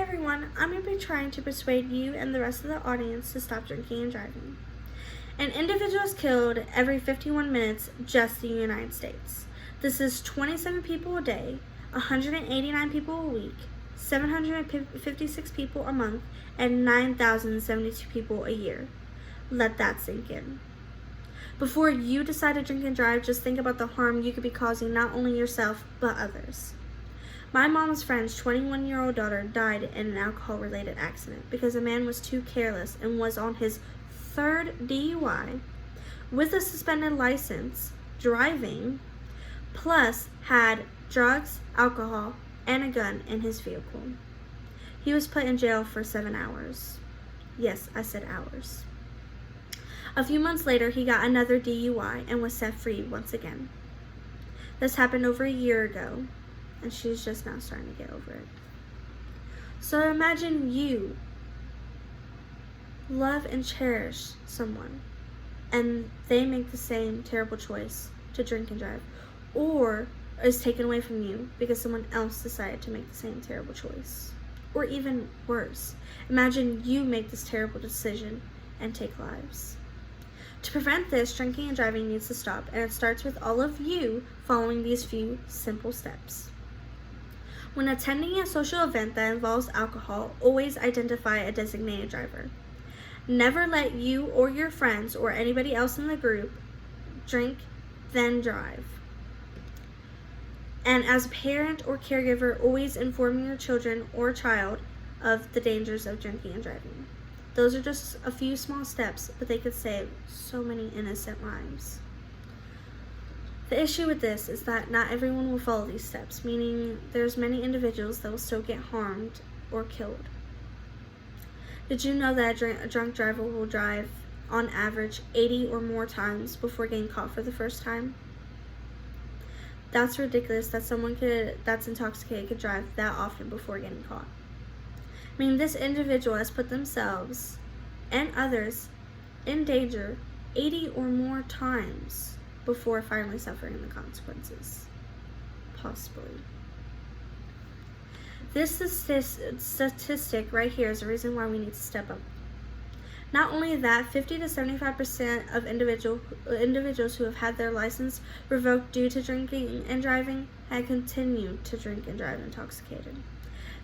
everyone, I'm going to be trying to persuade you and the rest of the audience to stop drinking and driving. An individual is killed every 51 minutes just in the United States. This is 27 people a day, 189 people a week, 756 people a month, and 9,072 people a year. Let that sink in. Before you decide to drink and drive, just think about the harm you could be causing not only yourself, but others. My mom's friend's 21-year-old daughter died in an alcohol-related accident because a man was too careless and was on his third DUI with a suspended license, driving, plus had drugs, alcohol, and a gun in his vehicle. He was put in jail for 7 hours. Yes, I said hours. A few months later, he got another DUI and was set free once again. This happened over a year ago, and she's just now starting to get over it. So imagine you love and cherish someone, and they make the same terrible choice to drink and drive, or is taken away from you because someone else decided to make the same terrible choice. Or even worse, imagine you make this terrible decision and take lives. To prevent this, drinking and driving needs to stop, and it starts with all of you following these few simple steps. When attending a social event that involves alcohol, always identify a designated driver. Never let you or your friends or anybody else in the group drink, then drive. And as a parent or caregiver, always inform your children or child of the dangers of drinking and driving. Those are just a few small steps, but they could save so many innocent lives. The issue with this is that not everyone will follow these steps, meaning there's many individuals that will still get harmed or killed. Did you know that a drunk driver will drive, on average, 80 or more times before getting caught for the first time? That's ridiculous that someone that's intoxicated could drive that often before getting caught. I mean, this individual has put themselves and others in danger 80 or more times before finally suffering the consequences. Possibly. This statistic right here is the reason why we need to step up. Not only that, 50 to 75% of individuals who have had their license revoked due to drinking and driving had continued to drink and drive intoxicated.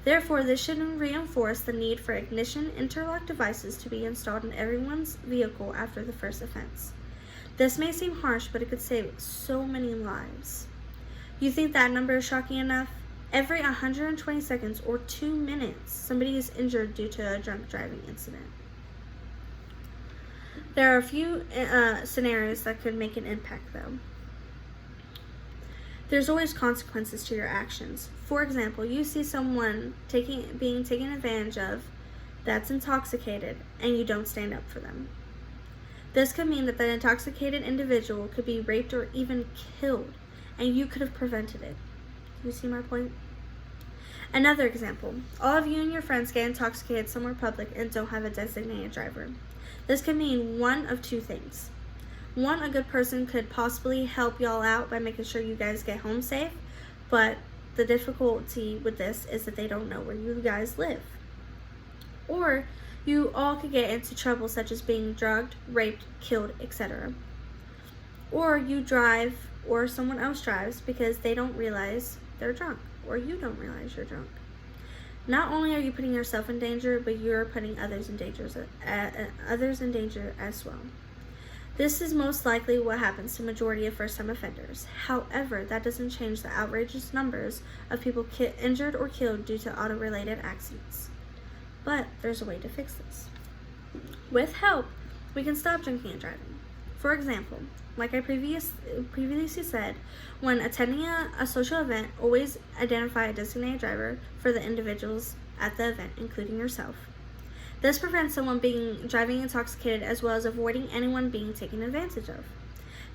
Therefore, this should reinforce the need for ignition interlock devices to be installed in everyone's vehicle after the first offense. This may seem harsh, but it could save so many lives. You think that number is shocking enough? Every 120 seconds or 2 minutes, somebody is injured due to a drunk driving incident. There are a few scenarios that could make an impact, though. There's always consequences to your actions. For example, you see someone being taken advantage of that's intoxicated, and you don't stand up for them. This could mean that the intoxicated individual could be raped or even killed, and you could have prevented it. You see my point? Another example, all of you and your friends get intoxicated somewhere public and don't have a designated driver. This could mean one of two things. One, a good person could possibly help y'all out by making sure you guys get home safe, but the difficulty with this is that they don't know where you guys live. Or you all could get into trouble such as being drugged, raped, killed, etc. Or you drive or someone else drives because they don't realize they're drunk, or you don't realize you're drunk. Not only are you putting yourself in danger, but you're putting others in danger as well. This is most likely what happens to majority of first-time offenders. However, that doesn't change the outrageous numbers of people injured or killed due to auto-related accidents. But there's a way to fix this. With help, we can stop drinking and driving. For example, like I previously said, when attending a social event, always identify a designated driver for the individuals at the event, including yourself. This prevents someone driving intoxicated, as well as avoiding anyone being taken advantage of.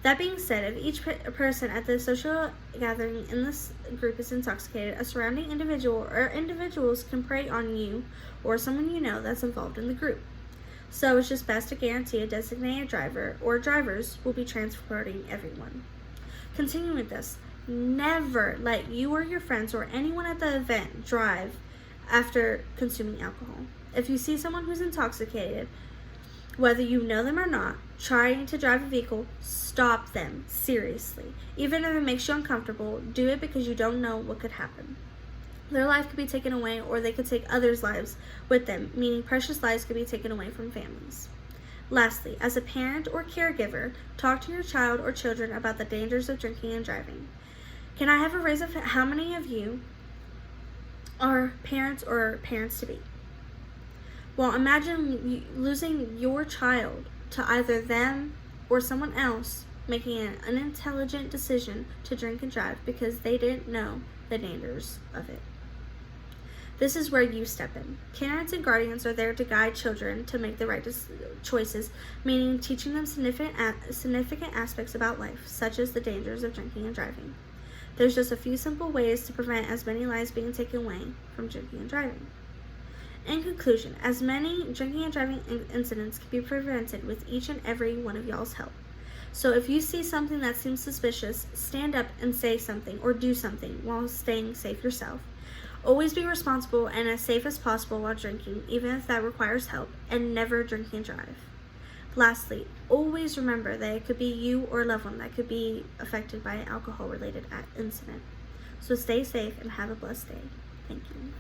That being said, if each person at the social gathering in this group is intoxicated, a surrounding individual or individuals can prey on you or someone you know that's involved in the group. So it's just best to guarantee a designated driver or drivers will be transporting everyone. Continuing with this, never let you or your friends or anyone at the event drive after consuming alcohol. If you see someone who's intoxicated, whether you know them or not, trying to drive a vehicle, stop them, seriously. Even if it makes you uncomfortable, do it because you don't know what could happen. Their life could be taken away, or they could take others' lives with them, meaning precious lives could be taken away from families. Lastly, as a parent or caregiver, talk to your child or children about the dangers of drinking and driving. Can I have a raise of how many of you are parents or parents-to-be? Well, imagine losing your child to either them or someone else making an unintelligent decision to drink and drive because they didn't know the dangers of it. This is where you step in. Parents and guardians are there to guide children to make the right choices, meaning teaching them significant aspects about life, such as the dangers of drinking and driving. There's just a few simple ways to prevent as many lives being taken away from drinking and driving. In conclusion, as many drinking and driving incidents can be prevented with each and every one of y'all's help. So if you see something that seems suspicious, stand up and say something or do something while staying safe yourself. Always be responsible and as safe as possible while drinking, even if that requires help, and never drink and drive. Lastly, always remember that it could be you or a loved one that could be affected by an alcohol-related incident. So stay safe and have a blessed day. Thank you.